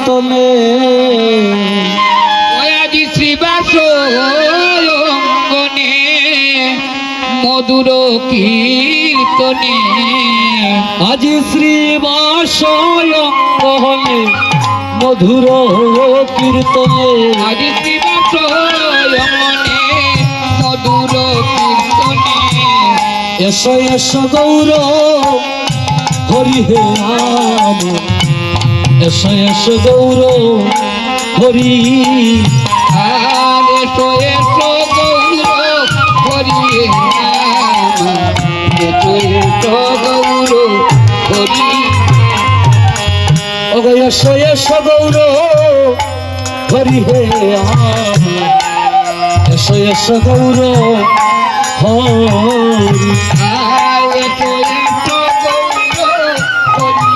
কীর্তনে আজি শ্রীবাস অঙ্গনে মধুর কীর্তনে আজি শ্রীবাস অঙ্গনে মধুর কীর্তনে আজি শ্রীবাস অঙ্গনে মধুর কীর্তনে এসো এসো গৌর হরি হে রাম এসো এসো গৌর হরি আর এসো এসো গৌর হরি এসো এসো গৌর হরি ওগো এসো এসো গৌর হরি হে রাম এসো এসো গৌর হরি আর এসো এসো গৌর হরি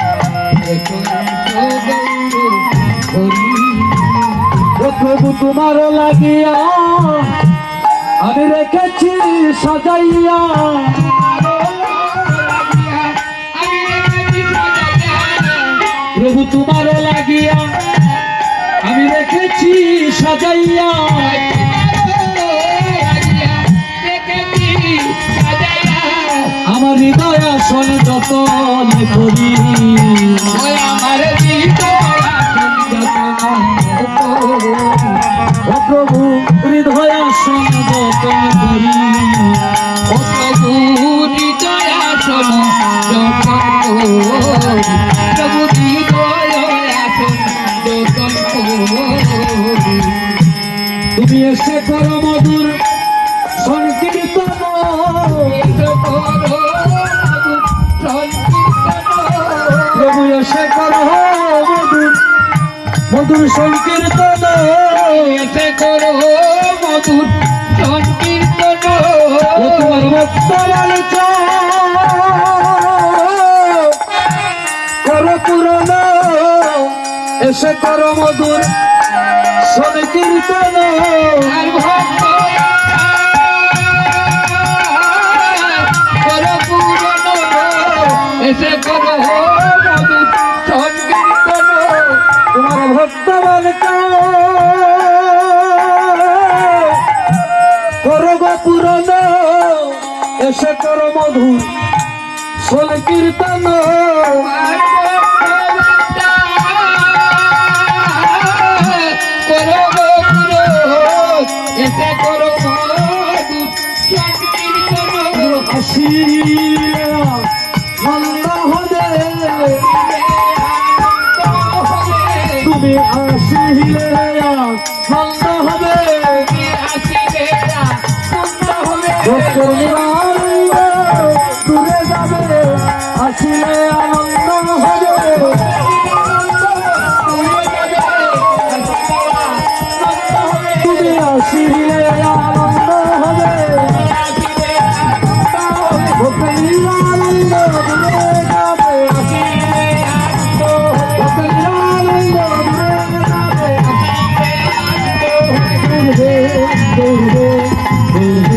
এসো এসো গৌর হরি ও প্রভু তোমার লাগিয়া আমি রেখেছি সাজাইয়া প্রভু তোমার লাগিয়া আমি রেখেছি সাজাইয়া আমার হৃদয় আসন যতন করি আমার ও প্রভু হৃদয় আসন যতন করি প্রভু হৃদয় আসন প্রভু হৃদয় আসন তুমি এসে করো মধুর সংকীর্তন প্রভু এসে করো মধুর মধুর সংকীর্তন এসে করো মধুর সংকীর্তন ও তোমার ভক্ত করো পূরণ এসে করো মধুর সংকীর্তন আর ভক্ত করো পূরণ এসে করো মধুর সংকীর্তন তোমার ভক্ত করো গো পূরণ এসে করো মধুর সংকীর্তন করো গো পুরো এসে করো মধুর সংকীর্তন আসিয়া নন্দ হবে তুমি আসিলে নন্দ হবে ভক্তর নিরানন্দ দূরে যাবে আসিলে আনন্দ হবে তুমি আসিলে আনন্দ হবে ভক্তর নিরানন্দ দূরে যাবে ভক্তর নিরানন্দ দূরে যাবে